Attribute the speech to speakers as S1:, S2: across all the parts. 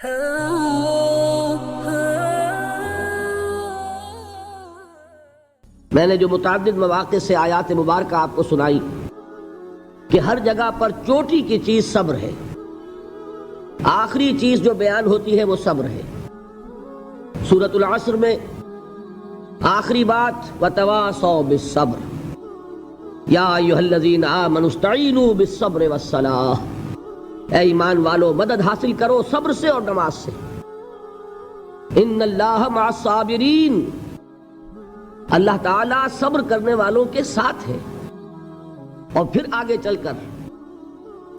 S1: میں نے جو متعدد مواقع سے آیات مبارکہ آپ کو سنائی کہ ہر جگہ پر چوٹی کی چیز صبر ہے، آخری چیز جو بیان ہوتی ہے وہ صبر ہے۔ سورۃ العصر میں آخری بات وَتَوَاصَوْا بِالصَّبْرِ یا ایھا الذین آمنوا استعینوا بالصبر والصلاۃ، اے ایمان والو مدد حاصل کرو صبر سے اور نماز سے۔ ان اللہ مع الصابرین، اللہ تعالیٰ صبر کرنے والوں کے ساتھ ہے۔ اور پھر آگے چل کر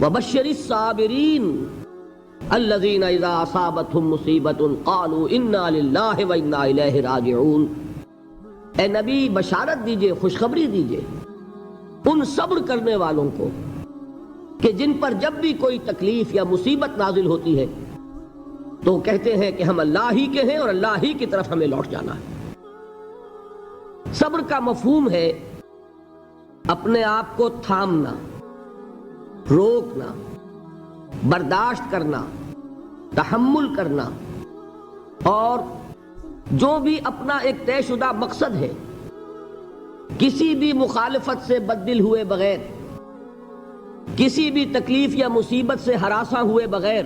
S1: وَبَشِّرِ الصَّابِرِينَ الَّذِينَ إِذَا أَصَابَتْهُمْ مُصِيبَةٌ قَالُوا إِنَّا لِلَّهِ وَإِنَّا إِلَيْهِ رَاجِعُونَ، اے نبی بشارت دیجئے، خوشخبری دیجئے ان صبر کرنے والوں کو کہ جن پر جب بھی کوئی تکلیف یا مصیبت نازل ہوتی ہے تو کہتے ہیں کہ ہم اللہ ہی کے ہیں اور اللہ ہی کی طرف ہمیں لوٹ جانا ہے۔ صبر کا مفہوم ہے اپنے آپ کو تھامنا، روکنا، برداشت کرنا، تحمل کرنا، اور جو بھی اپنا ایک طے شدہ مقصد ہے کسی بھی مخالفت سے بددل ہوئے بغیر، کسی بھی تکلیف یا مصیبت سے ہراساں ہوئے بغیر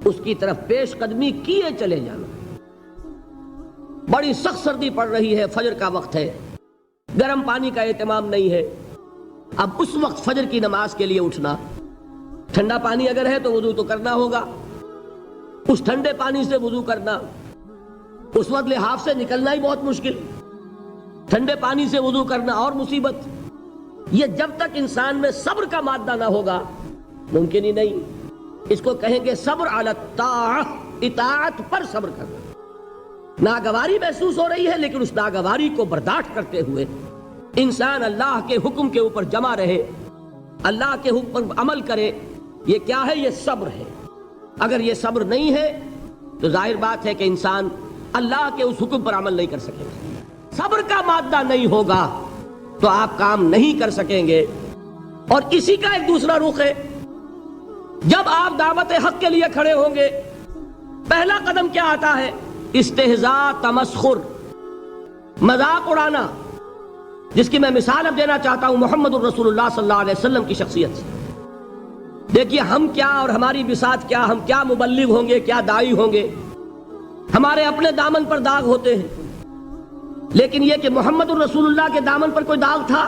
S1: اس کی طرف پیش قدمی کیے چلے جانا۔ بڑی سخت سردی پڑ رہی ہے، فجر کا وقت ہے، گرم پانی کا اہتمام نہیں ہے، اب اس وقت فجر کی نماز کے لیے اٹھنا، ٹھنڈا پانی اگر ہے تو وضو تو کرنا ہوگا، اس ٹھنڈے پانی سے وضو کرنا، اس وقت لحاف سے نکلنا ہی بہت مشکل، ٹھنڈے پانی سے وضو کرنا اور مصیبت۔ یہ جب تک انسان میں صبر کا مادہ نہ ہوگا ممکن ہی نہیں۔ اس کو کہیں گے صبر علی الطاعہ، اطاعت پر صبر کرنا۔ ناگواری محسوس ہو رہی ہے لیکن اس ناگواری کو برداشت کرتے ہوئے انسان اللہ کے حکم کے اوپر جمع رہے، اللہ کے حکم پر عمل کرے۔ یہ کیا ہے؟ یہ صبر ہے۔ اگر یہ صبر نہیں ہے تو ظاہر بات ہے کہ انسان اللہ کے اس حکم پر عمل نہیں کر سکے گا۔ صبر کا مادہ نہیں ہوگا تو آپ کام نہیں کر سکیں گے۔ اور اسی کا ایک دوسرا رخ ہے، جب آپ دعوت حق کے لیے کھڑے ہوں گے پہلا قدم کیا آتا ہے؟ استہزاء، تمسخر، مذاق اڑانا، جس کی میں مثال اب دینا چاہتا ہوں محمد الرسول اللہ صلی اللہ علیہ وسلم کی شخصیت سے۔ دیکھیے ہم کیا اور ہماری بساط کیا، ہم کیا مبلغ ہوں گے، کیا داعی ہوں گے، ہمارے اپنے دامن پر داغ ہوتے ہیں، لیکن یہ کہ محمد الرسول اللہ کے دامن پر کوئی داغ تھا؟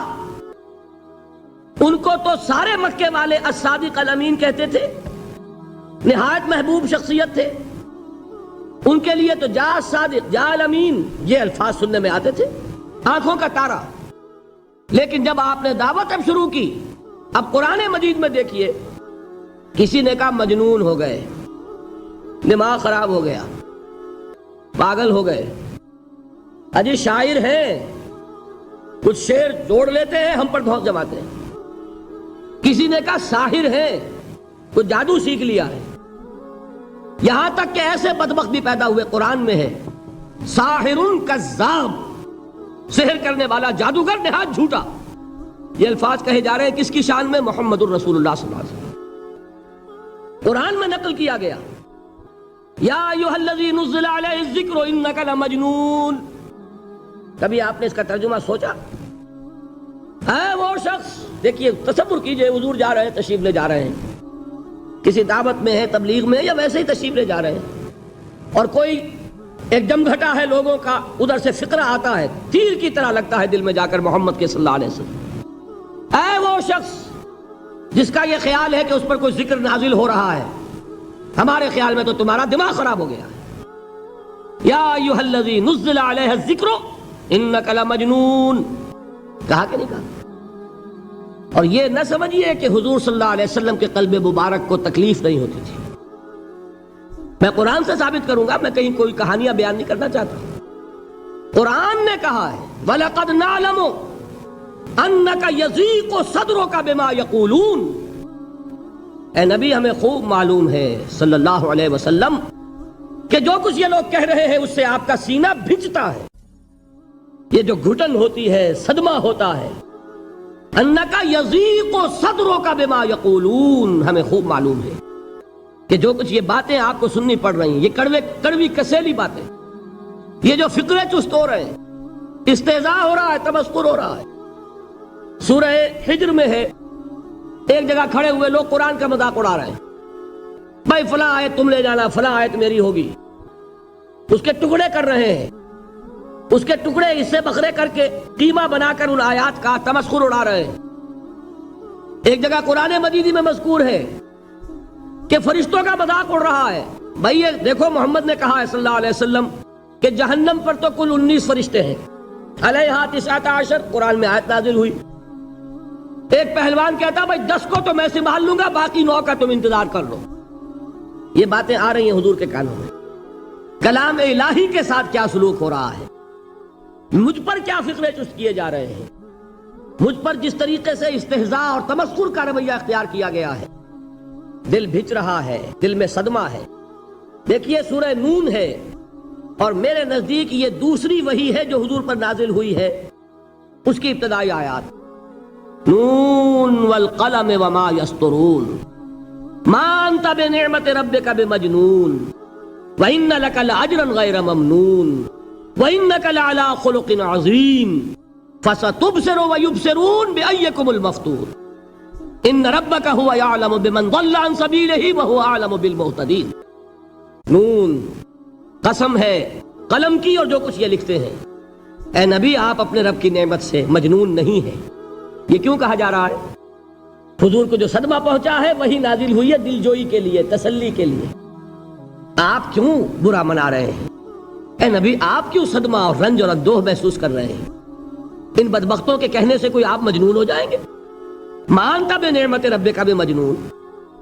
S1: ان کو تو سارے مکے والے الصادق الامین کہتے تھے، نہایت محبوب شخصیت تھے، ان کے لیے تو جا صادق جا الامین یہ الفاظ سننے میں آتے تھے، آنکھوں کا تارا۔ لیکن جب آپ نے دعوت اب شروع کی، اب قرآن مجید میں دیکھیے کسی نے کہا مجنون ہو گئے، دماغ خراب ہو گیا، پاگل ہو گئے، اجی شاعر ہیں، کچھ شعر جوڑ لیتے ہیں ہم پر دھوک جماتے ہیں۔ کسی نے کہا ساحر ہے، کچھ جادو سیکھ لیا ہے، یہاں تک کہ ایسے بدبخت بھی پیدا ہوئے، قرآن میں ہے ساحر کذاب، سحر کرنے والا جادوگر نہایت جھوٹا۔ یہ الفاظ کہے جا رہے ہیں کس کی شان میں؟ محمد الرسول اللہ صلی اللہ علیہ وسلم۔ قرآن میں نقل کیا گیا یا ایھا الذی نزل علیہ الذکر انک لمجنون۔ کبھی آپ نے اس کا ترجمہ سوچا؟ ہے وہ شخص، دیکھیے تصور کیجئے حضور جا رہے ہیں، تشریف لے جا رہے ہیں، کسی دعوت میں ہے، تبلیغ میں، یا ویسے ہی تشریف لے جا رہے ہیں، اور کوئی ایک جمگھٹا ہے لوگوں کا، ادھر سے فقرہ آتا ہے، تیر کی طرح لگتا ہے دل میں جا کر محمد کے صلی اللہ علیہ وسلم۔ اے وہ شخص جس کا یہ خیال ہے کہ اس پر کوئی ذکر نازل ہو رہا ہے، ہمارے خیال میں تو تمہارا دماغ خراب ہو گیا ہے۔ یا ایھا الذی نزل علیہ الذکر انک لمجنون، کہا کہ نہیں کہا؟ اور یہ نہ سمجھیے کہ حضور صلی اللہ علیہ وسلم کے قلب مبارک کو تکلیف نہیں ہوتی تھی۔ میں قرآن سے ثابت کروں گا، میں کہیں کوئی کہانیاں بیان نہیں کرنا چاہتا۔ قرآن نے کہا ہے وَلَقَدْ نَعْلَمُ أَنَّكَ يَضِيقُ صَدْرُكَ بِمَا يَقُولُونَ، اے نبی ہمیں خوب معلوم ہے صلی اللہ علیہ وسلم کہ جو کچھ یہ لوگ کہہ رہے ہیں اس سے آپ کا سینہ بھنجتا ہے، یہ جو گھٹن ہوتی ہے، صدمہ ہوتا ہے۔ انکا یضیق صدرک بما یقولون، ہمیں خوب معلوم ہے کہ جو کچھ یہ باتیں آپ کو سننی پڑ رہی ہیں، یہ کڑوی کسیلی باتیں، یہ جو فکرے چست ہو رہے ہیں، استہزاء ہو رہا ہے، تمسخر ہو رہا ہے۔ سورہ حجر میں ہے، ایک جگہ کھڑے ہوئے لوگ قرآن کا مذاق اڑا رہے ہیں، بھائی فلاں آیت تم لے جانا، فلاں آیت میری ہوگی، اس کے ٹکڑے کر رہے ہیں، اس کے ٹکڑے حصے بکھرے کر کے قیمہ بنا کر ان آیات کا تمسخر اڑا رہے ہیں۔ ایک جگہ قرآن مجید میں مذکور ہے کہ فرشتوں کا مذاق اڑ رہا ہے، بھائی یہ دیکھو محمد نے کہا ہے صلی اللہ علیہ وسلم کہ جہنم پر تو کل 19 فرشتے ہیں، علیہا 19 قرآن میں آیت نازل ہوئی۔ ایک پہلوان کہتا بھائی 10 کو تو میں سنبھال لوں گا، باقی 9 کا تم انتظار کر لو۔ یہ باتیں آ رہی ہیں حضور کے کانوں میں، کلام الہی کے ساتھ کیا سلوک ہو رہا ہے، مجھ پر کیا فکرے چست کیے جا رہے ہیں، مجھ پر جس طریقے سے استہزاء اور تمسخر کا رویہ اختیار کیا گیا ہے، دل بھچ رہا ہے، دل میں صدمہ ہے۔ دیکھیے سورہ نون ہے، اور میرے نزدیک یہ دوسری وحی ہے جو حضور پر نازل ہوئی ہے، اس کی ابتدائی آیات، نون والقلم وما یسطرون ما انت بنعمت ربک بمجنون وان لک لاجرا غیر ممنون وانک لعلی خلق عظیم فستبصر ویبصرون بأیکم المفتون ان ربک هو یعلم بمن ضل عن سبیلہ وهو اعلم بالمہتدین۔ نون قسم ہے قلم کی اور جو کچھ یہ لکھتے ہیں، اے نبی آپ اپنے رب کی نعمت سے مجنون نہیں ہیں۔ یہ کیوں کہا جا رہا ہے؟ حضور کو جو صدمہ پہنچا ہے وہی نازل ہوئی ہے دل جوئی کے لیے، تسلی کے لیے۔ آپ کیوں برا منا رہے ہیں؟ اے نبی آپ کیوں صدمہ اور رنج اور اندوہ محسوس کر رہے ہیں؟ ان بدبختوں کے کہنے سے کوئی آپ مجنون ہو جائیں گے؟ مانتا بنعمت ربک بمجنون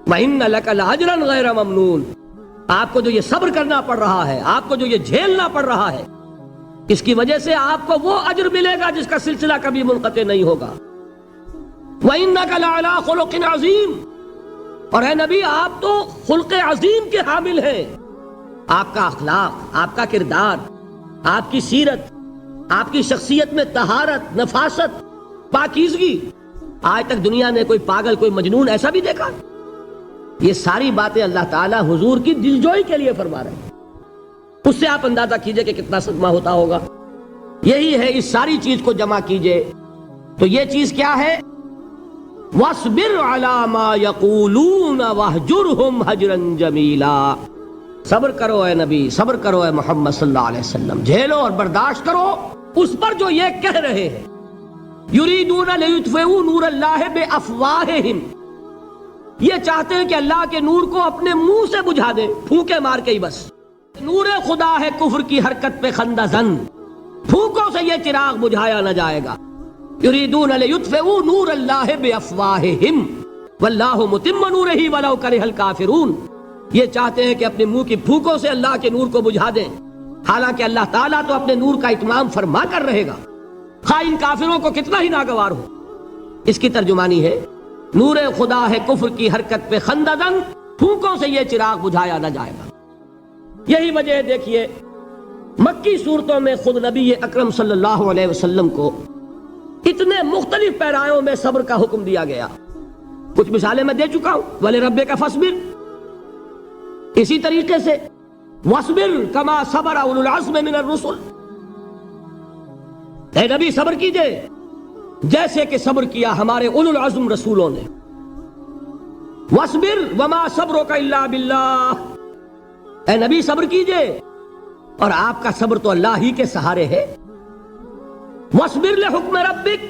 S1: وَإِنَّ لَكَ لَأَجْرًا غَيْرَ مَمْنُونَ۔ آپ کو جو یہ صبر کرنا پڑ رہا ہے، آپ کو جو یہ جھیلنا پڑ رہا ہے، اس کی وجہ سے آپ کو وہ اجر ملے گا جس کا سلسلہ کبھی منقطع نہیں ہوگا۔ وَإِنَّكَ لَعَلَىٰ خُلُقٍ عَظِيمٍ، اور اے نبی آپ تو خلق عظیم کے حامل ہیں۔ آپ کا اخلاق، آپ کا کردار، آپ کی سیرت، آپ کی شخصیت میں طہارت، نفاست، پاکیزگی، آج تک دنیا نے کوئی پاگل، کوئی مجنون ایسا بھی دیکھا؟ یہ ساری باتیں اللہ تعالیٰ حضور کی دلجوئی کے لیے فرما رہے ہیں۔ اس سے آپ اندازہ کیجئے کہ کتنا صدمہ ہوتا ہوگا۔ یہی ہے، اس ساری چیز کو جمع کیجئے تو یہ چیز کیا ہے؟ وَاصْبِرْ عَلَىٰ مَا يَقُولُونَ وَاهْجُرْهُمْ هَجْرًا جَمِيلًا۔ صبر کرو اے نبی، صبر کرو اے محمد صلی اللہ علیہ وسلم، جھیلو اور برداشت کرو اس پر جو یہ کہہ رہے ہیں۔ یریدون لیطفئوا نور اللہ بافواہہم، یہ چاہتے ہیں کہ اللہ کے نور کو اپنے منہ سے بجھا دیں، پھونکے مار کے ہی بس۔ نور خدا ہے کفر کی حرکت پہ خندہ زن، پھونکوں سے یہ چراغ بجھایا نہ جائے گا۔ یریدون لیطفئوا نور اللہ بافواہہم واللہ متم نورہ ولو کرہ الکافرون، یہ چاہتے ہیں کہ اپنے منہ کی پھونکوں سے اللہ کے نور کو بجھا دیں، حالانکہ اللہ تعالیٰ تو اپنے نور کا اتمام فرما کر رہے گا، خواہ ان کافروں کو کتنا ہی ناگوار ہو۔ اس کی ترجمانی ہے، نور خدا ہے کفر کی حرکت پہ خندہ زن، پھونکوں سے یہ چراغ بجھایا نہ جائے گا۔ یہی وجہ ہے، دیکھیے مکی صورتوں میں خود نبی اکرم صلی اللہ علیہ وسلم کو اتنے مختلف پیرایوں میں صبر کا حکم دیا گیا۔ کچھ مثالیں میں دے چکا ہوں، وَلِرَبِّكَ فَاصْبِرْ، اسی طریقے سے وَاصْبِرْ كَمَا صَبَرَ أُولُو الْعَزْمِ مِنَ الرُّسُلِ، اے نبی صبر کیجئے جیسے کہ صبر کیا ہمارے اولو العزم رسولوں نے۔ وَاصْبِرْ وَمَا صَبْرُكَ إِلَّا بِاللَّهِ، اے نبی صبر کیجئے اور آپ کا صبر تو اللہ ہی کے سہارے ہے۔ وَاصْبِرْ لِحُکْمِ رَبِّكَ،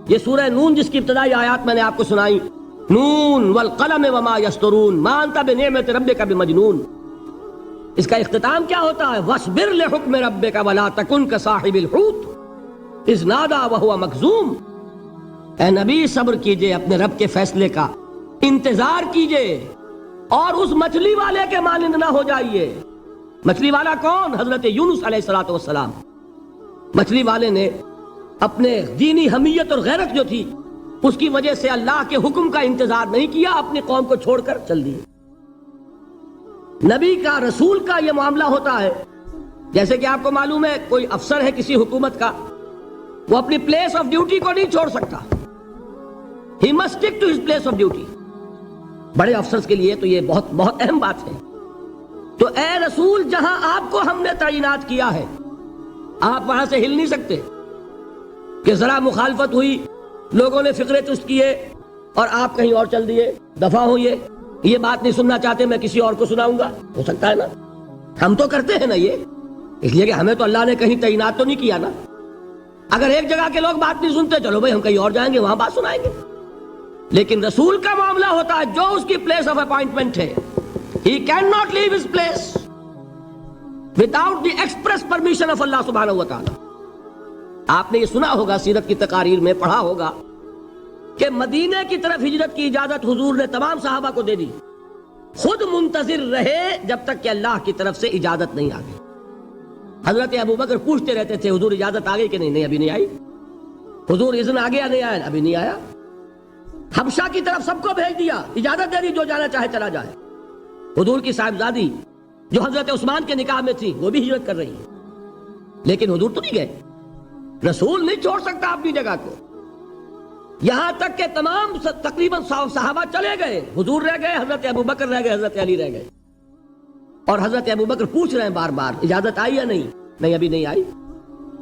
S1: یہ سورہ نون جس کی ابتدائی آیات میں نے آپ کو سنائی، نون والقلم وما یسطرون ما انت بنعمت ربک بمجنون، اس کا اختتام کیا ہوتا ہے؟ وَاصْبِرْ لِحُکْمِ رَبِّكَ وَلَا تَكُنْ كَصَاحِبِ الْحُوتِ اذ نَادَىٰ وَهُوَ مَكْظُومٌ، اے نبی صبر کیجئے اپنے رب کے فیصلے کا، انتظار کیجئے اور اس مچھلی والے کے مانند نہ ہو جائیے۔ مچھلی والا کون؟ حضرت یونس علیہ السلام۔ مچھلی والے نے اپنے دینی حمیت اور غیرت جو تھی اس کی وجہ سے اللہ کے حکم کا انتظار نہیں کیا، اپنی قوم کو چھوڑ کر چل دیے۔ نبی کا، رسول کا یہ معاملہ ہوتا ہے، جیسے کہ آپ کو معلوم ہے کوئی افسر ہے کسی حکومت کا، وہ اپنی پلیس آف ڈیوٹی کو نہیں چھوڑ سکتا، he must stick to his place of duty. بڑے افسرز کے لیے تو یہ بہت بہت اہم بات ہے. تو اے رسول جہاں آپ کو ہم نے تعینات کیا ہے آپ وہاں سے ہل نہیں سکتے کہ ذرا مخالفت ہوئی لوگوں نے فقرے چست کیے اور آپ کہیں اور چل دیے دفع ہوئیے یہ بات نہیں سننا چاہتے میں کسی اور کو سناؤں گا. ہو سکتا ہے نا, ہم تو کرتے ہیں نا یہ, اس لیے کہ ہمیں تو اللہ نے کہیں تعینات تو نہیں کیا نا. اگر ایک جگہ کے لوگ بات نہیں سنتے چلو بھائی ہم کہیں اور جائیں گے وہاں بات سنائیں گے. لیکن رسول کا معاملہ ہوتا ہے جو اس کی پلیس آف اپوائنٹمنٹ ہے he cannot leave his place without the express permission of Allah subhanahu wa ta'ala. آپ نے یہ سنا ہوگا سیرت کی تقاریر میں پڑھا ہوگا کہ مدینے کی طرف ہجرت کی اجازت حضور نے تمام صحابہ کو دے دی, خود منتظر رہے جب تک کہ اللہ کی طرف سے اجازت نہیں آ گئی. حضرت ابو بکر پوچھتے رہتے تھے حضور اجازت آ گئی کہ نہیں, ابھی نہیں آئی. حضور اذن آ گیا نہیں آیا, ابھی نہیں آیا. حبشہ کی طرف سب کو بھیج دیا, اجازت دے دی جو جانا چاہے چلا جائے. حضور کی صاحبزادی جو حضرت عثمان کے نکاح میں تھی وہ بھی ہجرت کر رہی ہے, لیکن حضور تو نہیں گئے. رسول نہیں چھوڑ سکتا اپنی جگہ کو. یہاں تک کہ تمام تقریباً صحابہ چلے گئے, حضور رہ گئے, حضرت ابو بکر رہ گئے, حضرت علی رہ گئے. اور حضرت ابو بکر پوچھ رہے ہیں بار بار اجازت آئی یا نہیں, نہیں ابھی نہیں آئی.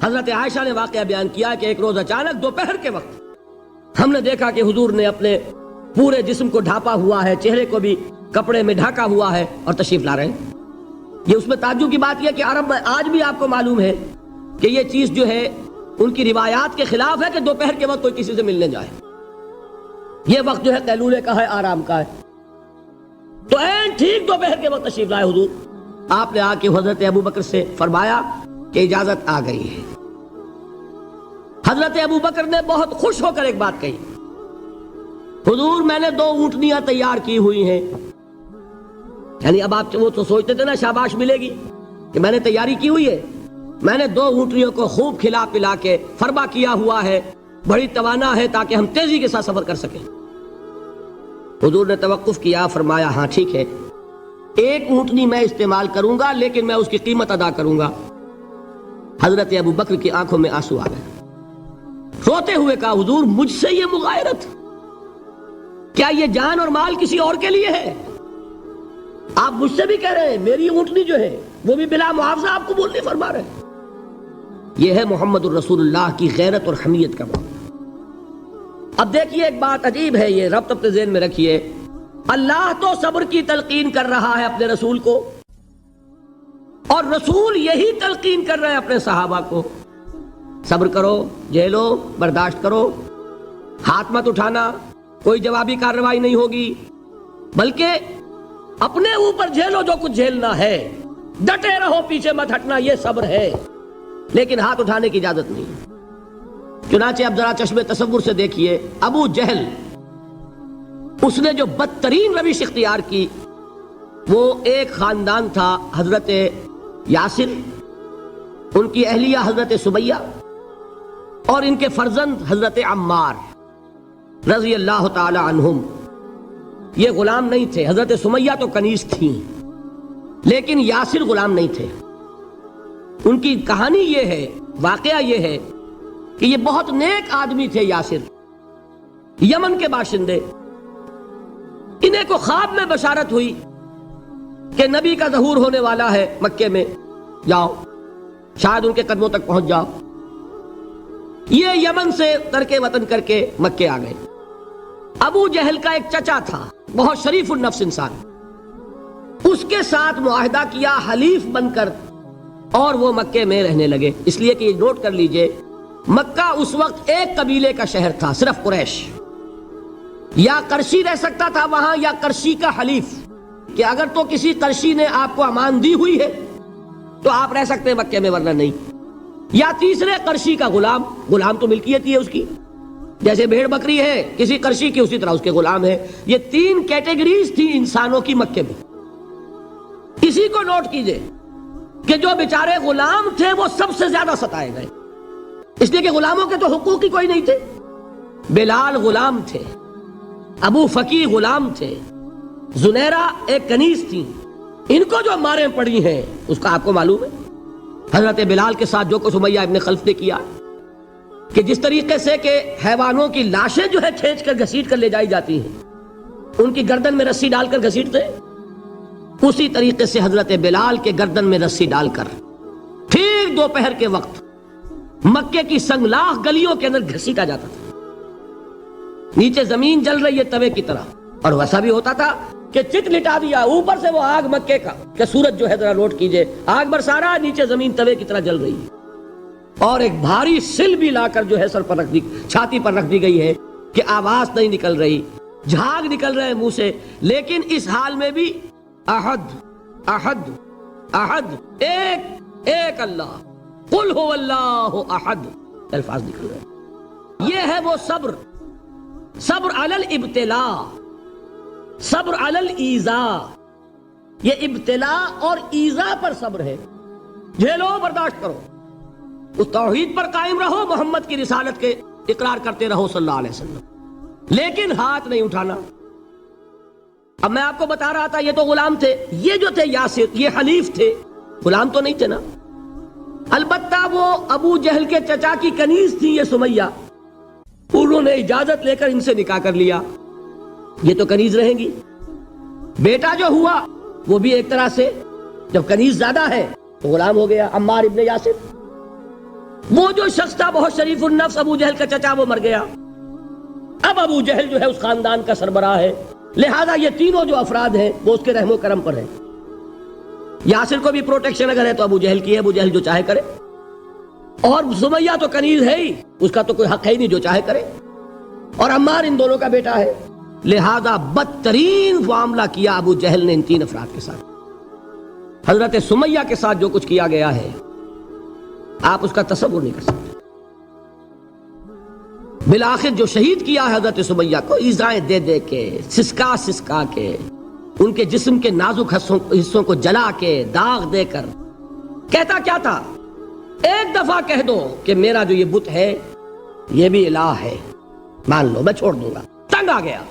S1: حضرت عائشہ نے واقعہ بیان کیا کہ ایک روز اچانک دوپہر کے وقت ہم نے دیکھا کہ حضور نے اپنے پورے جسم کو ڈھانپا ہوا ہے, چہرے کو بھی کپڑے میں ڈھانکا ہوا ہے اور تشریف لا رہے ہیں. یہ اس میں تعجب کی بات یہ کہ عرب میں آج بھی آپ کو معلوم ہے کہ یہ چیز جو ہے ان کی روایات کے خلاف ہے کہ دوپہر کے وقت کوئی کسی سے ملنے جائے. یہ وقت جو ہے قیلولے کا ہے, آرام کا ہے. تو این ٹھیک دوپہر کے وقت تشریف لائے حضور. آپ نے آ کے حضرت ابو بکر سے فرمایا کہ اجازت آ گئی ہے. حضرت ابو بکر نے بہت خوش ہو کر ایک بات کہی, حضور میں نے 2 اونٹنیاں تیار کی ہوئی ہیں. یعنی اب آپ وہ تو سوچتے تھے نا شاباش ملے گی کہ میں نے تیاری کی ہوئی ہے, میں نے 2 اونٹنیوں کو خوب کھلا پلا کے فربا کیا ہوا ہے, بڑی توانا ہے تاکہ ہم تیزی کے ساتھ سفر کر سکیں. حضور نے توقف کیا, فرمایا ہاں ٹھیک ہے, 1 اونٹنی میں استعمال کروں گا لیکن میں اس کی قیمت ادا کروں گا. حضرت ابو بکر کی آنکھوں میں آنسو آ گئے, روتے ہوئے کہا حضور مجھ سے یہ مغایرت, کیا یہ جان اور مال کسی اور کے لیے ہے؟ آپ مجھ سے بھی کہہ رہے ہیں میری اونٹنی جو ہے وہ بھی بلا معاوضہ آپ کو بولنے فرما رہے ہیں. یہ ہے محمد الرسول اللہ کی غیرت اور حمیت کا معاملہ. اب دیکھیے ایک بات عجیب ہے, یہ ربط اپنے ذہن میں رکھیے. اللہ تو صبر کی تلقین کر رہا ہے اپنے رسول کو, اور رسول یہی تلقین کر رہے ہیں اپنے صحابہ کو, صبر کرو, جھیلو, برداشت کرو, ہاتھ مت اٹھانا, کوئی جوابی کارروائی نہیں ہوگی, بلکہ اپنے اوپر جھیلو جو کچھ جھیلنا ہے, ڈٹے رہو, پیچھے مت ہٹنا, یہ صبر ہے. لیکن ہاتھ اٹھانے کی اجازت نہیں. چنانچہ اب ذرا چشمے تصور سے دیکھیے, ابو جہل اس نے جو بدترین روش اختیار کی وہ ایک خاندان تھا حضرت یاسر, ان کی اہلیہ حضرت سمیہ اور ان کے فرزند حضرت عمار رضی اللہ تعالی عنہم. یہ غلام نہیں تھے, حضرت سمیہ تو کنیز تھیں لیکن یاسر غلام نہیں تھے. ان کی کہانی یہ ہے, واقعہ یہ ہے کہ یہ بہت نیک آدمی تھے یاسر, یمن کے باشندے. انہیں کو خواب میں بشارت ہوئی کہ نبی کا ظہور ہونے والا ہے مکے میں, جاؤ شاید ان کے قدموں تک پہنچ جاؤ. یہ یمن سے ترک وطن کر کے مکے آ گئے. ابو جہل کا ایک چچا تھا بہت شریف النفس انسان, اس کے ساتھ معاہدہ کیا حلیف بن کر, اور وہ مکے میں رہنے لگے. اس لیے کہ یہ نوٹ کر لیجئے مکہ اس وقت ایک قبیلے کا شہر تھا, صرف قریش. یا قرشی رہ سکتا تھا وہاں یا قرشی کا حلیف, کہ اگر تو کسی قرشی نے آپ کو امان دی ہوئی ہے تو آپ رہ سکتے ہیں مکے میں, ورنہ نہیں. یا تیسرے قرشی کا غلام, غلام تو ملکیت ہی ہے اس کی, جیسے بھیڑ بکری ہے کسی قرشی کی اسی طرح اس کے غلام ہے. یہ 3 کیٹیگریز تھی انسانوں کی مکے میں. اسی کو نوٹ کیجئے کہ جو بیچارے غلام تھے وہ سب سے زیادہ ستائے گئے, اس لیے کہ غلاموں کے تو حقوق ہی کوئی نہیں تھے. بلال غلام تھے, ابو فقی غلام تھے, زنیرہ ایک کنیز تھی. ان کو جو ماریں پڑی ہیں اس کا آپ کو معلوم ہے. حضرت بلال کے ساتھ جو کچھ امیہ ابن خلف نے کیا, کہ جس طریقے سے کہ حیوانوں کی لاشیں جو ہے کھینچ کر گھسیٹ کر لے جائی جاتی ہیں, ان کی گردن میں رسی ڈال کر گھسیٹتے، اسی طریقے سے حضرت بلال کے گردن میں رسی ڈال کر ٹھیک دوپہر کے وقت مکے کی سنگلاخ گلیوں کے اندر گھسیٹا جاتا تھا۔ نیچے زمین جل رہی ہے توے کی طرح، اور ویسا بھی ہوتا تھا کہ چت لٹا دیا، اوپر سے وہ آگ مکے کا کہ سورج جو ہے ذرا نوٹ کیجئے، آگ برسا رہا، نیچے زمین توے کی طرح جل رہی ہے، اور ایک بھاری سل بھی لا کر جو ہے سر پر رکھ دی، چھاتی پر رکھ دی گئی ہے کہ آواز نہیں نکل رہی، جھاگ نکل رہے منہ سے، لیکن اس حال میں بھی احد احد احد، ایک ایک اللہ، قل هو اللہ احد الفاظ نکل رہے۔ یہ ہے وہ صبر، صبر علی الابتلاء، صبر علی الایذاء، یہ ابتلاء اور ایذاء پر صبر ہے، جھیلو برداشت کرو، اس توحید پر قائم رہو، محمد کی رسالت کے اقرار کرتے رہو صلی اللہ علیہ وسلم، لیکن ہاتھ نہیں اٹھانا۔ اب میں آپ کو بتا رہا تھا یہ تو غلام تھے، یہ جو تھے یاسر یہ حلیف تھے، غلام تو نہیں تھے نا۔ البتہ وہ ابو جہل کے چچا کی کنیز تھی یہ سمیہ، انہوں نے اجازت لے کر ان سے نکاح کر لیا، یہ تو کنیز رہیں گی۔ بیٹا جو ہوا وہ بھی ایک طرح سے جب کنیز زیادہ ہے تو غلام ہو گیا، عمار ابن یاسر۔ وہ جو شخص تھا بہت شریف النفس ابو جہل کا چچا، وہ مر گیا، اب ابو جہل جو ہے اس خاندان کا سربراہ ہے، لہذا یہ تینوں جو افراد ہیں وہ اس کے رحم و کرم پر ہیں۔ یاسر کو بھی پروٹیکشن اگر ہے تو ابو جہل کی ہے، ابو جہل جو چاہے کرے، اور سمیہ تو کنیز ہے ہی، اس کا تو کوئی حق ہے ہی نہیں، جو چاہے کرے، اور عمار ان دونوں کا بیٹا ہے، لہذا بدترین معاملہ کیا ابو جہل نے ان تین افراد کے ساتھ۔ حضرت سمیہ کے ساتھ جو کچھ کیا گیا ہے آپ اس کا تصور نہیں کر سکتے۔ بالآخر جو شہید کیا ہے حضرت سمیہ کو ایذائیں دے دے کے، سسکا سسکا کے، ان کے جسم کے نازک حصوں کو جلا کے، داغ دے کر، کہتا کیا تھا، ایک دفعہ کہہ دو کہ میرا جو یہ بت ہے یہ بھی الہ ہے، مان لو میں چھوڑ دوں گا، تنگ آ گیا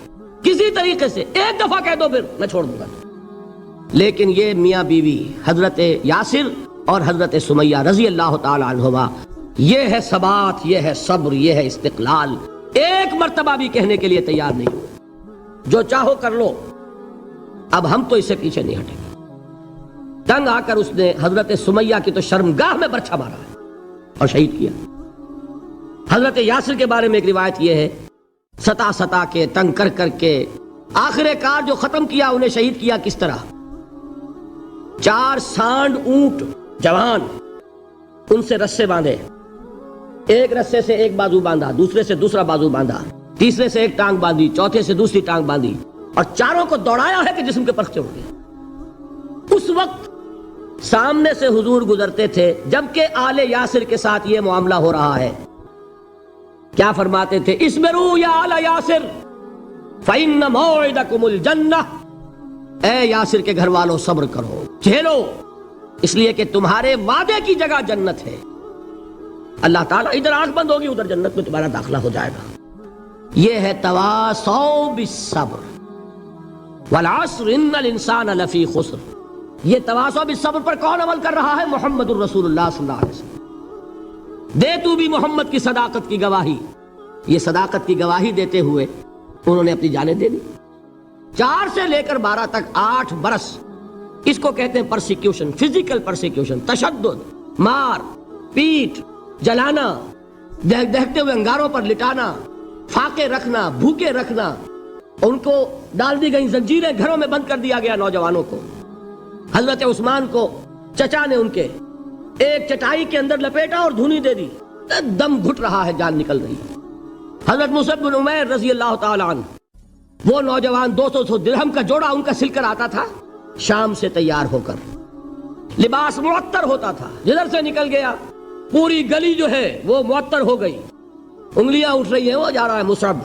S1: کسی طریقے سے، ایک دفعہ کہہ دو پھر میں چھوڑ دوں گا۔ لیکن یہ میاں بیوی حضرت یاسر اور حضرت سمیہ رضی اللہ تعالی عنہما، یہ ہے ثبات، یہ ہے صبر، یہ ہے استقلال، ایک مرتبہ بھی کہنے کے لیے تیار نہیں ہوئے، جو چاہو کر لو، اب ہم تو اس سے پیچھے نہیں ہٹیں گے۔ تنگ آ کر اس نے حضرت سمیہ کی تو شرمگاہ میں برچھا مارا ہے اور شہید کیا۔ حضرت یاسر کے بارے میں ایک روایت یہ ہے، ستا ستا کے، تنگ کر کر کے، آخر کار جو ختم کیا، انہیں شہید کیا کس طرح، 4 سانڈ اونٹ جوان، ان سے رسے باندھے، ایک رسے سے ایک بازو باندھا، دوسرے سے دوسرا بازو باندھا، تیسرے سے ایک ٹانگ باندھی، چوتھے سے دوسری ٹانگ باندھی، اور چاروں کو دوڑایا ہے کہ جسم کے پرخچے اڑ گئے۔ اس وقت سامنے سے حضور گزرتے تھے جبکہ آل یاسر کے ساتھ یہ معاملہ ہو رہا ہے، کیا فرماتے تھے، اسبروا یا آل یاسر فإن موعدکم الجنہ، اے یاسر کے گھر والوں صبر کرو، جھیلو، اس لیے کہ تمہارے وعدے کی جگہ جنت ہے، اللہ تعالیٰ ادھر آنکھ بند ہوگی ادھر جنت میں تمہارا داخلہ ہو جائے گا۔ یہ ہے تواصوا بالصبر والعصر ان الانسان لفی خسر۔ یہ تواصوا بالصبر پر کون عمل کر رہا ہے؟ محمد الرسول اللہ صلی اللہ علیہ وسلم۔ دے تو بھی محمد کی صداقت کی گواہی، یہ صداقت کی گواہی دیتے ہوئے انہوں نے اپنی جانیں دے دی۔ 4 سے لے کر 12 تک 8 برس، اس کو کہتے ہیں پرسیکیوشن، فزیکل پرسیکیوشن، تشدد، مار پیٹ، جلانا، دہتے ہوئے انگاروں پر لٹانا، فاقے رکھنا، بھوکے رکھنا، ان کو ڈال دی گئی زنجیریں، گھروں میں بند کر دیا گیا نوجوانوں کو۔ حضرت عثمان کو چچا نے ان کے ایک چٹائی کے اندر لپیٹا اور دھونی دے دی، دم گھٹ رہا ہے، جان نکل رہی ہے۔ حضرت مصعب بن عمیر رضی اللہ تعالی عنہ، وہ نوجوان 200 درہم کا جوڑا ان کا سل کر آتا تھا شام سے تیار ہو کر، لباس معطر ہوتا تھا، جدھر سے نکل گیا پوری گلی جو ہے وہ معطر ہو گئی، انگلیاں اٹھ رہی ہیں، وہ جا رہا ہے مصعب،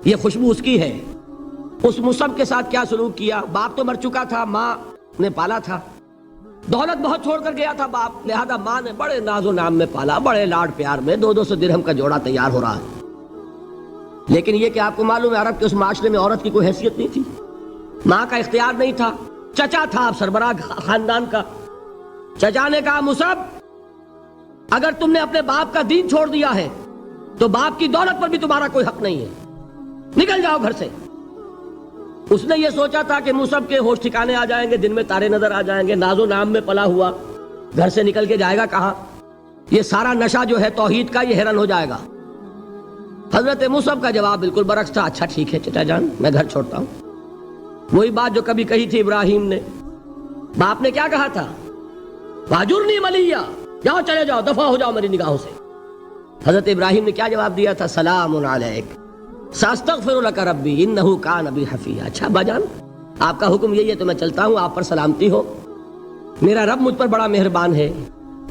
S1: یہ خوشبو اس کی ہے۔ اس مصعب کے ساتھ کیا سلوک کیا، باپ تو مر چکا تھا، ماں نے پالا تھا، دولت بہت چھوڑ کر گیا تھا باپ، لہذا ماں نے بڑے ناز و نام میں پالا، بڑے لاڈ پیار میں، 200 درہم کا جوڑا تیار ہو رہا ہے۔ لیکن یہ کہ آپ کو معلوم ہے عرب کے اس معاشرے میں عورت کی کوئی حیثیت نہیں تھی، ماں کا اختیار نہیں تھا، چچا تھا آپ سربراہ خاندان کا۔ چچا نے کہا مصعب اگر تم نے اپنے باپ کا دین چھوڑ دیا ہے تو باپ کی دولت پر بھی تمہارا کوئی حق نہیں ہے، نکل جاؤ گھر سے۔ اس نے یہ سوچا تھا کہ مصعب کے ہوش ٹھکانے آ جائیں گے، دن میں تارے نظر آ جائیں گے، ناز و نام میں پلا ہوا، گھر سے نکل کے جائے گا کہاں، یہ سارا نشہ جو ہے توحید کا یہ ہرن ہو جائے گا۔ حضرت مصعب کا جواب بالکل برعکس تھا، اچھا ٹھیک ہے چچا جان میں گھر چھوڑتا ہوں۔ وہی بات جو کبھی کہی تھی ابراہیم نے، باپ نے کیا کہا تھا، واجرنی ملیہ، جاؤ چلے جاؤ، دفع ہو جاؤ میری نگاہوں سے۔ حضرت ابراہیم نے کیا جواب دیا تھا، سلام علیک ساستغفر لک ربی انہ کان بی حفیہ۔ اچھا ابا جان آپ کا حکم یہی ہے تو میں چلتا ہوں، آپ پر سلامتی ہو، میرا رب مجھ پر بڑا مہربان ہے،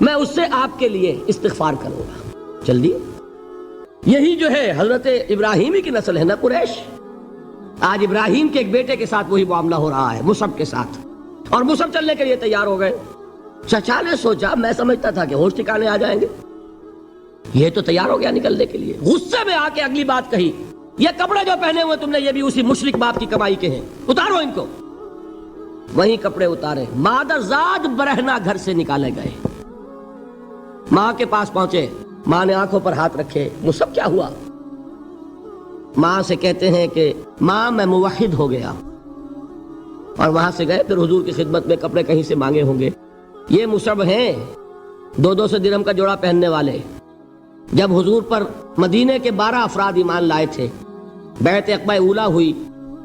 S1: میں اس سے آپ کے لیے استغفار کروں گا، جلدی۔ یہی جو ہے حضرت ابراہیمی کی نسل ہے نا قریش۔ آج ابراہیم کے ایک بیٹے کے ساتھ وہی معاملہ ہو رہا ہے مصعب کے ساتھ، اور مصعب چلنے کے لیے تیار ہو گئے۔ چچا نے سوچا، میں سمجھتا تھا کہ ہوش ٹھکانے آ جائیں گے، یہ تو تیار ہو گیا نکلنے کے لیے، غصے میں آ کے اگلی بات کہی، یہ کپڑے جو پہنے ہوئے تم نے یہ بھی اسی مشرک باپ کی کمائی کے ہیں، اتارو ان کو۔ وہی کپڑے اتارے، مادر زاد برہنہ گھر سے نکالے گئے، ماں کے پاس پہنچے، ماں نے آنکھوں پر ہاتھ رکھے، مصعب کیا ہوا؟ ماں سے کہتے ہیں کہ ماں میں موحد ہو گیا، اور وہاں سے گئے، پھر حضور کی خدمت میں کپڑے کہیں سے مانگے ہوں گے۔ یہ مصعب ہیں 200 درہم کا جوڑا پہننے والے، جب حضور پر مدینے کے 12 افراد ایمان لائے تھے، بیعت عقبہ اولیٰ ہوئی،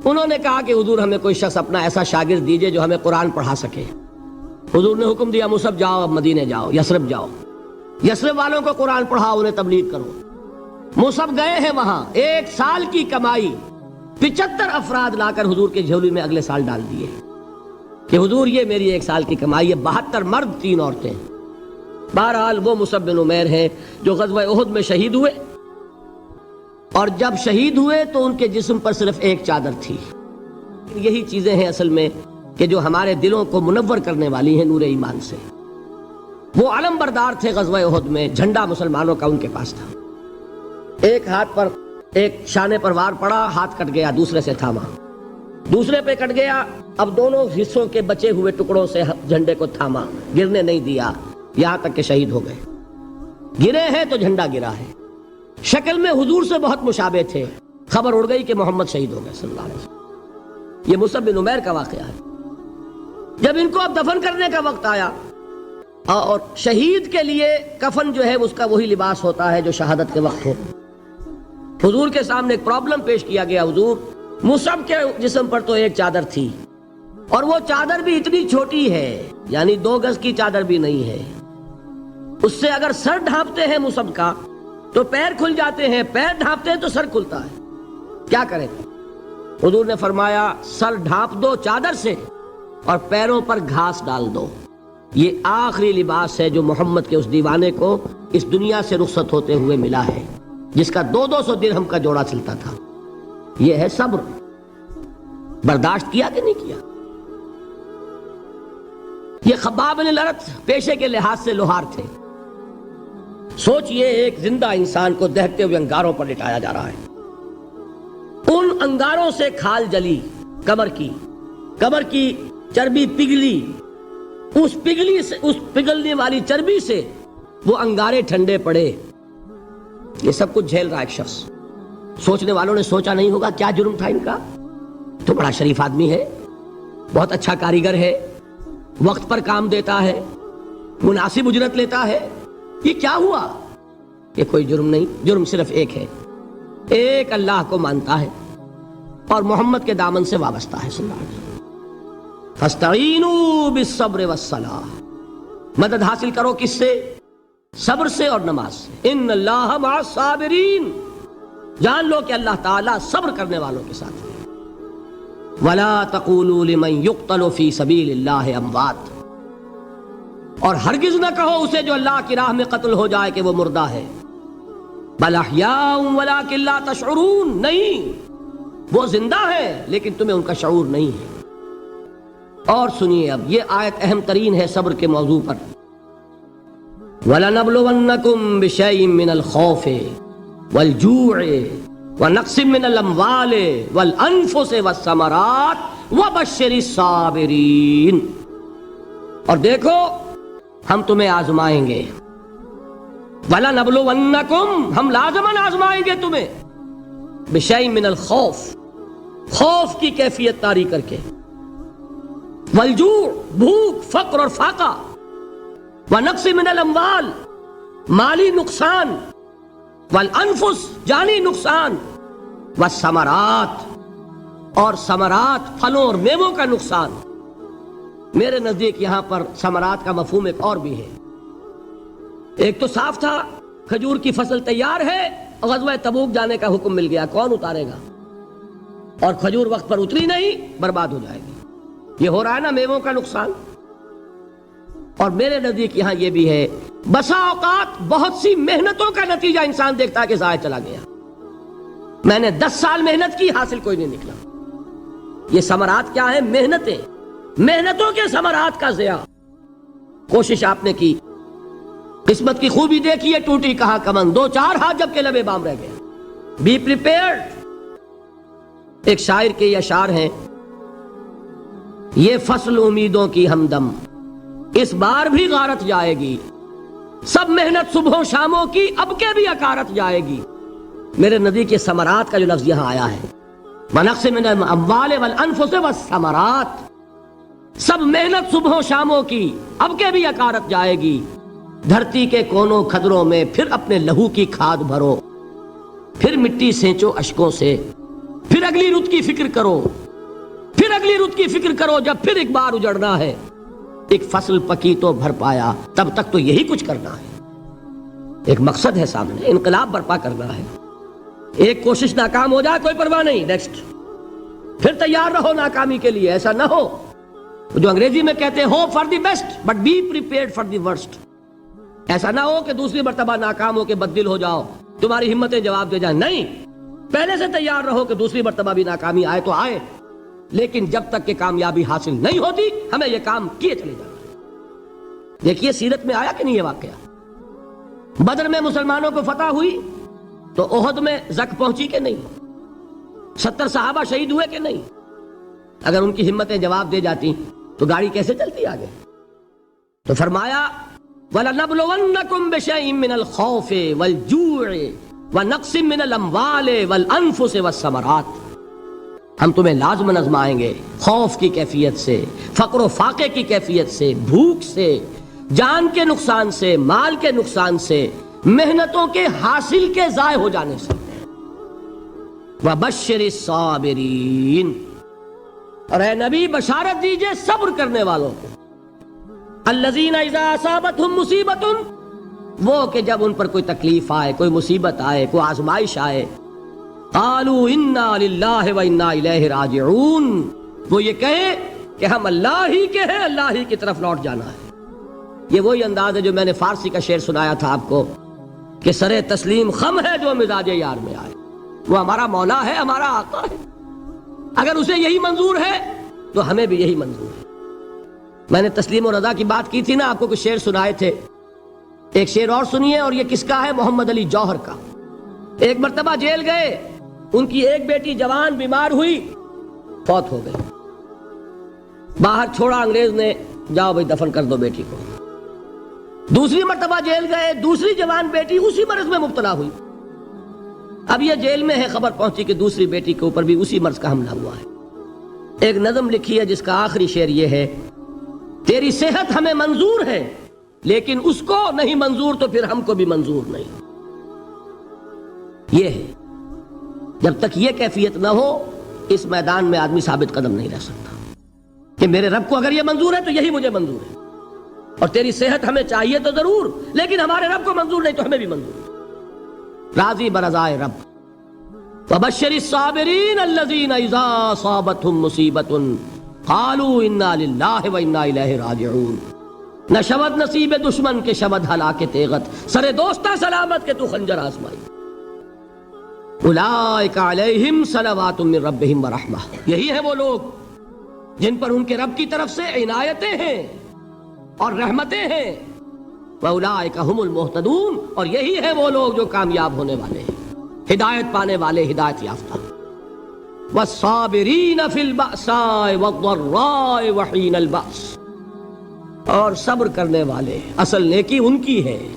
S1: انہوں نے کہا کہ حضور ہمیں کوئی شخص اپنا ایسا شاگرد دیجئے جو ہمیں قرآن پڑھا سکے۔ حضور نے حکم دیا، مصعب جاؤ اب مدینے جاؤ، یثرب جاؤ، یثرب والوں کو قرآن پڑھاؤ، انہیں تبلیغ کرو۔ مصعب گئے ہیں وہاں، 1 سال کی کمائی 75 افراد لا کر حضور کے جھولی میں اگلے سال ڈال دیے کہ حضور یہ میری 1 سال کی کمائی ہے، 72 مرد 3 عورتیں۔ بہرحال وہ مصعب بن عمیر ہیں جو غزوہ احد میں شہید ہوئے، اور جب شہید ہوئے تو ان کے جسم پر صرف ایک چادر تھی۔ یہی چیزیں ہیں اصل میں کہ جو ہمارے دلوں کو منور کرنے والی ہیں نور ایمان سے۔ وہ علم بردار تھے غزوہ احد میں، جھنڈا مسلمانوں کا ان کے پاس تھا۔ ایک ہاتھ پر ایک شانے پر وار پڑا، ہاتھ کٹ گیا، دوسرے سے تھاما، دوسرے پہ کٹ گیا، اب دونوں حصوں کے بچے ہوئے ٹکڑوں سے جھنڈے کو تھاما، گرنے نہیں دیا، یہاں تک کہ شہید ہو گئے۔ گرے ہیں تو جھنڈا گرا ہے۔ شکل میں حضور سے بہت مشابہ تھے، خبر اڑ گئی کہ محمد شہید ہو گئے صلی اللہ علیہ وسلم۔ یہ مصعب بن عمیر کا واقعہ ہے۔ جب ان کو اب دفن کرنے کا وقت آیا، اور شہید کے لیے کفن جو ہے اس کا وہی لباس ہوتا ہے جو شہادت کے وقت ہو، حضور کے سامنے ایک پرابلم پیش کیا گیا، حضور مصعب کے جسم پر تو ایک چادر تھی، اور وہ چادر بھی اتنی چھوٹی ہے، یعنی 2 گز کی چادر بھی نہیں ہے، اس سے اگر سر ڈھانپتے ہیں مصعب کا تو پیر کھل جاتے ہیں، پیر ڈھانپتے ہیں تو سر کھلتا ہے، کیا کریں؟ حضور نے فرمایا سر ڈھانپ دو چادر سے اور پیروں پر گھاس ڈال دو، یہ آخری لباس ہے جو محمد کے اس دیوانے کو اس دنیا سے رخصت ہوتے ہوئے ملا ہے، جس کا 200 درہم کا جوڑا چلتا تھا۔ یہ ہے صبر۔ برداشت کیا کہ نہیں کیا؟ یہ خباب بن الارت پیشے کے لحاظ سے لوہار تھے۔ سوچئے ایک زندہ انسان کو دہتے ہوئے انگاروں پر لٹایا جا رہا ہے، ان انگاروں سے کھال جلی، کمر کی چربی پگھلی، اس پگھلنے والی چربی سے وہ انگارے ٹھنڈے پڑے، یہ سب کچھ جھیل رہا ایک شخص۔ سوچنے والوں نے سوچا نہیں ہوگا کیا جرم تھا ان کا، تو بڑا شریف آدمی ہے، بہت اچھا کاریگر ہے، وقت پر کام دیتا ہے، مناسب اجرت لیتا ہے، یہ کیا ہوا؟ یہ کوئی جرم نہیں، جرم صرف ایک ہے، ایک اللہ کو مانتا ہے اور محمد کے دامن سے وابستہ ہے صلی اللہ علیہ وسلم۔ فاستعینوا بالصبر والصلاۃ، مدد حاصل کرو کس سے؟ صبر سے اور نماز سے۔ ان اللہ مع الصابرین، جان لو کہ اللہ تعالیٰ صبر کرنے والوں کے ساتھ ہے۔ ولا تقولوا لمن يقتل في سبيل الله اموات، اور ہرگز نہ کہو اسے جو اللہ کی راہ میں قتل ہو جائے کہ وہ مردہ ہے، بل احیاء ولکن لا تشعرون، نہیں وہ زندہ ہے لیکن تمہیں ان کا شعور نہیں ہے۔ اور سنیے اب یہ آیت اہم ترین ہے صبر کے موضوع پر۔ وَلَنَبْلُوَنَّكُمْ بِشَيْءٍ مِّنَ الْخَوْفِ وَالْجُوعِ وَنَقْصٍ مِّنَ الْأَمْوَالِ وَالْأَنفُسِ وَالثَّمَرَاتِ وَبَشِّرِ الصَّابِرِينَ، اور دیکھو ہم تمہیں آزمائیں گے، وَلَنَبْلُوَنَّكُمْ، ہم لازماً آزمائیں گے تمہیں، بِشَيْءٍ مِّنَ الْخَوْفِ، خوف کی کیفیت طاری کر کے، والجوع بھوک، فقر اور فاقہ، ونقص من الاموال مالی نقصان، والانفس جانی نقصان، والثمرات اور ثمرات پھلوں اور میووں کا نقصان۔ میرے نزدیک یہاں پر ثمرات کا مفہوم ایک اور بھی ہے۔ ایک تو صاف تھا کھجور کی فصل تیار ہے، غزوہ تبوک جانے کا حکم مل گیا، کون اتارے گا؟ اور کھجور وقت پر اتری نہیں، برباد ہو جائے گی۔ یہ ہو رہا ہے نا میووں کا نقصان۔ اور میرے نزدیک یہاں یہ بھی ہے، بسا اوقات بہت سی محنتوں کا نتیجہ انسان دیکھتا ہے کہ ضائع چلا گیا، میں نے 10 سال محنت کی، حاصل کوئی نہیں نکلا۔ یہ ثمرات کیا ہیں؟ محنتیں، محنتوں کے ثمرات کا ضیاع۔ کوشش آپ نے کی، قسمت کی خوبی دیکھی ہے، ٹوٹی کہاں کمن، 2-4 ہاتھ جب کے لبے بام رہ گئے۔ Be prepared. ایک شاعر کے یہ اشعار ہیں، یہ فصل امیدوں کی ہمدم اس بار بھی غارت جائے گی، سب محنت صبح و شاموں کی اب کے بھی اکارت جائے گی۔ میرے نزدیک یہ ثمرات کا جو لفظ یہاں آیا ہے، وَنَقْصٍ مِّنَ الْأَمْوَالِ وَالْأَنفُسِ وَالثَّمَرَاتِ، سب محنت صبح و شاموں کی اب کے بھی اکارت جائے گی۔ دھرتی کے کونوں کھدروں میں پھر اپنے لہو کی کھاد بھرو، پھر مٹی سینچو اشکوں سے، پھر اگلی رت کی فکر کرو، پھر اگلی رت کی فکر کرو، جب پھر ایک بار اجڑنا ہے۔ ایک فصل پکی تو بھر پایا، تب تک تو یہی کچھ کرنا ہے۔ ایک مقصد ہے سامنے، انقلاب برپا کرنا ہے۔ ایک کوشش ناکام ہو جائے کوئی پرواہ نہیں، نیکسٹ، پھر تیار رہو ناکامی کے لیے۔ ایسا نہ ہو جو انگریزی میں کہتے ہیں hope for the best but be prepared for the worst. ایسا نہ ہو کہ دوسری مرتبہ ناکام ہو کے بددل ہو جاؤ، تمہاری ہمتیں جواب دے جائیں۔ نہیں، پہلے سے تیار رہو کہ دوسری مرتبہ بھی ناکامی آئے تو آئے، لیکن جب تک کہ کامیابی حاصل نہیں ہوتی ہمیں یہ کام کیے چلے جانا ہے۔ دیکھیے سیرت میں آیا کہ نہیں یہ واقعہ؟ بدر میں مسلمانوں کو فتح ہوئی تو احد میں زک پہنچی کہ نہیں؟ 70 صحابہ شہید ہوئے کہ نہیں؟ اگر ان کی ہمتیں جواب دے جاتی تو گاڑی کیسے چلتی آگے؟ تو فرمایا وَلَنَبْلُوَنَّكُمْ بِشَيْءٍ مِّنَ الْخَوْفِ وَالْجُوعِ وَنَقْصٍ مِّنَ الْأَمْوَالِ وَالْأَنفُسِ وَالثَّمَرَاتِ، ہم تمہیں لازماً آزمائیں گے، خوف کی کیفیت سے، فقر و فاقے کی کیفیت سے، بھوک سے، جان کے نقصان سے، مال کے نقصان سے، محنتوں کے حاصل کے ضائع ہو جانے سے۔ وَبَشِّرِ الصَّابِرِينَ، اور اے نبی بشارت دیجئے صبر کرنے والوں کو۔ الَّذِينَ إِذَا أَصَابَتْهُمْ مُصِيبَةٌ، وہ کہ جب ان پر کوئی تکلیف آئے، کوئی مصیبت آئے، کوئی آزمائش آئے، قالوا انا للہ و انا الیہ راجعون، وہ یہ کہیں کہ ہم اللہ ہی کے ہیں، اللہ ہی کی طرف لوٹ جانا ہے۔ یہ وہی انداز ہے جو میں نے فارسی کا شعر سنایا تھا آپ کو کہ سرے تسلیم خم ہے جو مزاج یار میں آئے۔ وہ ہمارا مولا ہے، ہمارا آقا ہے، اگر اسے یہی منظور ہے تو ہمیں بھی یہی منظور ہے۔ میں نے تسلیم و رضا کی بات کی تھی نا، آپ کو کچھ شعر سنائے تھے، ایک شعر اور سنیے، اور یہ کس کا ہے؟ محمد علی جوہر کا۔ ایک مرتبہ جیل گئے، ان کی ایک بیٹی جوان بیمار ہوئی، فوت ہو گئی، باہر چھوڑا انگریز نے، جاؤ بھائی دفن کر دو بیٹی کو۔ دوسری مرتبہ جیل گئے، دوسری جوان بیٹی اسی مرض میں مبتلا ہوئی، اب یہ جیل میں ہے، خبر پہنچی کہ دوسری بیٹی کے اوپر بھی اسی مرض کا حملہ ہوا ہے۔ ایک نظم لکھی ہے جس کا آخری شعر یہ ہے، تیری صحت ہمیں منظور ہے لیکن اس کو نہیں منظور تو پھر ہم کو بھی منظور نہیں۔ یہ ہے، جب تک یہ کیفیت نہ ہو اس میدان میں آدمی ثابت قدم نہیں رہ سکتا کہ میرے رب کو اگر یہ منظور ہے تو یہی مجھے منظور ہے، اور تیری صحت ہمیں چاہیے تو ضرور، لیکن ہمارے رب کو منظور نہیں تو ہمیں بھی منظور ہے۔ راضی برضائے رب۔ وَبَشِّرِ الصَّابِرِينَ الَّذِينَ إِذَا أَصَابَتْهُمْ مُصِيبَةٌ قَالُوا إِنَّا لِلَّهِ وَإِنَّا إِلَيْهِ رَاجِعُونَ، نہ شود نصیب دشمن کے شود ہلاک تیغت، سر دوستہ سلامت کے تو خنجر آزمائی۔ اولئک علیہم صلوات من ربہم ورحمہ، یہی ہے وہ لوگ جن پر ان کے رب کی طرف سے عنایتیں ہیں اور رحمتیں ہیں۔ واولئک هم المہتدون، اور یہی ہے وہ لوگ جو کامیاب ہونے والے ہیں، ہدایت پانے والے، ہدایت یافتہ۔ والصابرین فی البأساء والضراء وحین البأس، اور صبر کرنے والے، اصل نیکی ان کی ہے،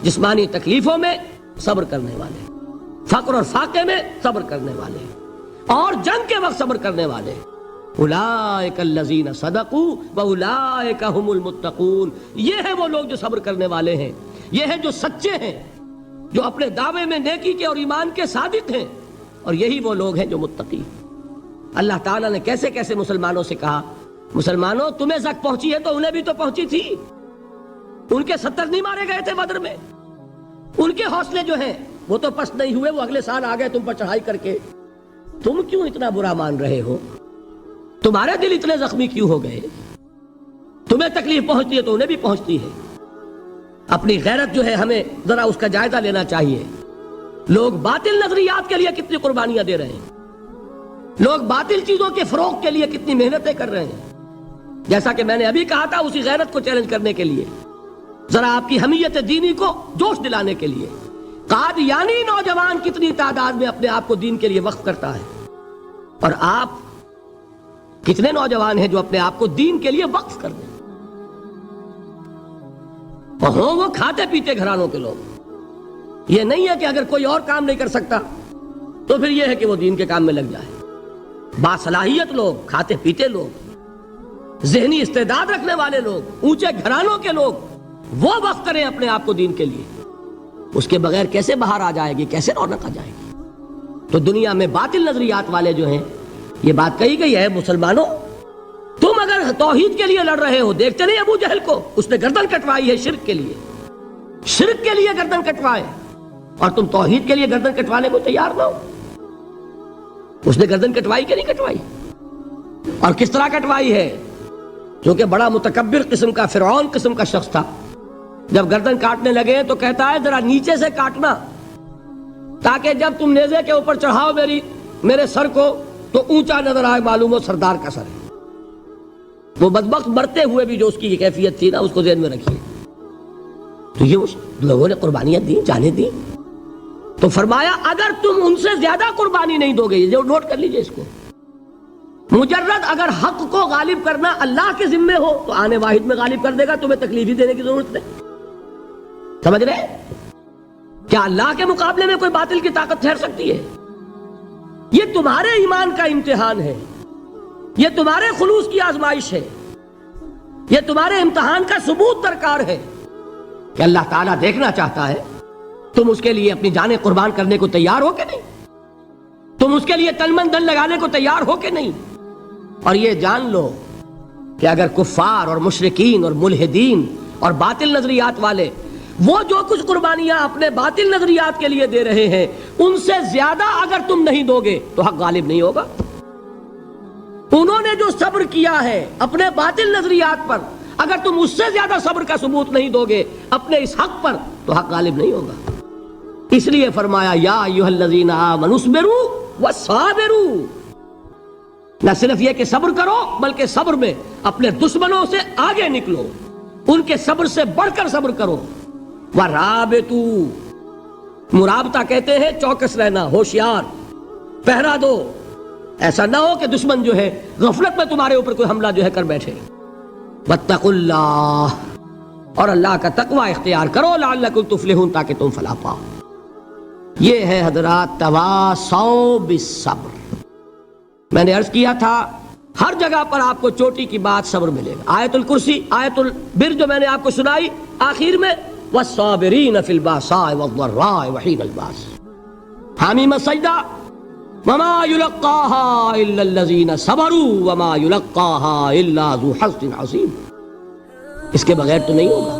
S1: جسمانی تکلیفوں میں صبر کرنے والے، فقر اور فاقے میں صبر کرنے والے، اور جنگ کے وقت صبر کرنے والے. اولئک الذین صدقوا واولئک هم المتقون. یہ ہیں وہ لوگ جو صبر کرنے والے ہیں، یہ ہیں جو سچے ہیں، جو اپنے دعوے میں نیکی کے اور ایمان کے صادق ہیں، اور یہی وہ لوگ ہیں جو متقی. اللہ تعالیٰ نے کیسے کیسے مسلمانوں سے کہا، مسلمانوں تمہیں زک پہنچی ہے تو انہیں بھی تو پہنچی تھی. ان کے 70 نہیں مارے گئے تھے بدر میں؟ ان کے حوصلے جو ہیں وہ تو پست نہیں ہوئے، وہ اگلے سال آ گئے تم پر چڑھائی کر کے. تم کیوں اتنا برا مان رہے ہو؟ تمہارے دل اتنے زخمی کیوں ہو گئے؟ تمہیں تکلیف پہنچتی ہے تو انہیں بھی پہنچتی ہے. اپنی غیرت جو ہے ہمیں ذرا اس کا جائزہ لینا چاہیے. لوگ باطل نظریات کے لیے کتنی قربانیاں دے رہے ہیں، لوگ باطل چیزوں کے فروغ کے لیے کتنی محنتیں کر رہے ہیں. جیسا کہ میں نے ابھی کہا تھا، اسی غیرت کو چیلنج کرنے کے لیے، ذرا آپ کی حمیت دینی کو جوش دلانے کے لیے. قادیانی نوجوان کتنی تعداد میں اپنے آپ کو دین کے لیے وقف کرتا ہے، اور آپ کتنے نوجوان ہیں جو اپنے آپ کو دین کے لیے وقف کر دیں؟ اور ہوں وہ کھاتے پیتے گھرانوں کے لوگ. یہ نہیں ہے کہ اگر کوئی اور کام نہیں کر سکتا تو پھر یہ ہے کہ وہ دین کے کام میں لگ جائے. باصلاحیت لوگ، کھاتے پیتے لوگ، ذہنی استعداد رکھنے والے لوگ، اونچے گھرانوں کے لوگ، وہ وقف کریں اپنے آپ کو دین کے لیے. اس کے بغیر کیسے باہر آ جائے گی، کیسے رونق آ جائے گی؟ تو دنیا میں باطل نظریات والے جو ہیں، یہ بات کہی گئی ہے، مسلمانوں تم اگر توحید کے لیے لڑ رہے ہو، دیکھتے نہیں ابو جہل کو، اس نے گردن کٹوائی ہے شرک کے لیے، شرک کے لیے گردن کٹوائے، اور تم توحید کے لیے گردن کٹوانے کو تیار نہ ہو. اس نے گردن کٹوائی کہ نہیں کٹوائی؟ اور کس طرح کٹوائی ہے؟ کیونکہ بڑا متکبر قسم کا، فرعون قسم کا شخص تھا. جب گردن کاٹنے لگے تو کہتا ہے ذرا نیچے سے کاٹنا، تاکہ جب تم نیزے کے اوپر چڑھاؤ میرے سر کو تو اونچا نظر آئے، معلوم ہو سردار کا سر ہے. وہ بدبخت مرتے ہوئے بھی جو اس کی یہ کیفیت تھی نا، اس کو ذہن میں رکھیے. تو یہ اس لوگوں نے قربانیاں دی، جانیں دی. تو فرمایا اگر تم ان سے زیادہ قربانی نہیں دو گے، یہ جو نوٹ کر لیجئے اس کو، مجرد اگر حق کو غالب کرنا اللہ کے ذمے ہو تو آنے واحد میں غالب کر دے گا، تمہیں تکلیف ہی دینے کی ضرورت نہیں. سمجھ رہے؟ کیا اللہ کے مقابلے میں کوئی باطل کی طاقت ٹھہر سکتی ہے؟ یہ تمہارے ایمان کا امتحان ہے، یہ تمہارے خلوص کی آزمائش ہے، یہ تمہارے امتحان کا ثبوت درکار ہے کہ اللہ تعالیٰ دیکھنا چاہتا ہے تم اس کے لیے اپنی جانیں قربان کرنے کو تیار ہو کہ نہیں، تم اس کے لیے تن من دھن لگانے کو تیار ہو کہ نہیں. اور یہ جان لو کہ اگر کفار اور مشرکین اور ملحدین اور باطل نظریات والے وہ جو کچھ قربانیاں اپنے باطل نظریات کے لیے دے رہے ہیں، ان سے زیادہ اگر تم نہیں دو گے تو حق غالب نہیں ہوگا. انہوں نے جو صبر کیا ہے اپنے باطل نظریات پر، اگر تم اس سے زیادہ صبر کا ثبوت نہیں دو گے اپنے اس حق پر تو حق غالب نہیں ہوگا. اس لیے فرمایا یا ایھا الذین آمنوا اصبروا وصابروا. نہ صرف یہ کہ صبر کرو، بلکہ صبر میں اپنے دشمنوں سے آگے نکلو، ان کے صبر سے بڑھ کر صبر کرو. ورابطوا، مرابطہ کہتے ہیں چوکس رہنا، ہوشیار، پہرا دو. ایسا نہ ہو کہ دشمن جو ہے غفلت میں تمہارے اوپر کوئی حملہ جو ہے کر بیٹھے. واتقوا اللہ، اور اللہ کا تقوی اختیار کرو، لعلکم تفلحون، تاکہ تم فلاح پاؤ. یہ ہے حضرات تواصوا بالصبر. میں نے عرض کیا تھا ہر جگہ پر آپ کو چوٹی کی بات صبر ملے گا. آیت الکرسی، آیت البر جو میں نے آپ کو سنائی، آخر میں والصابرین فی الباساء والضراء وحین الباس. حامیم السجدہ وما یلقاها الا الذین صبروا وما یلقاها الا ذو حظ عظیم. اس کے بغیر تو نہیں ہوگا.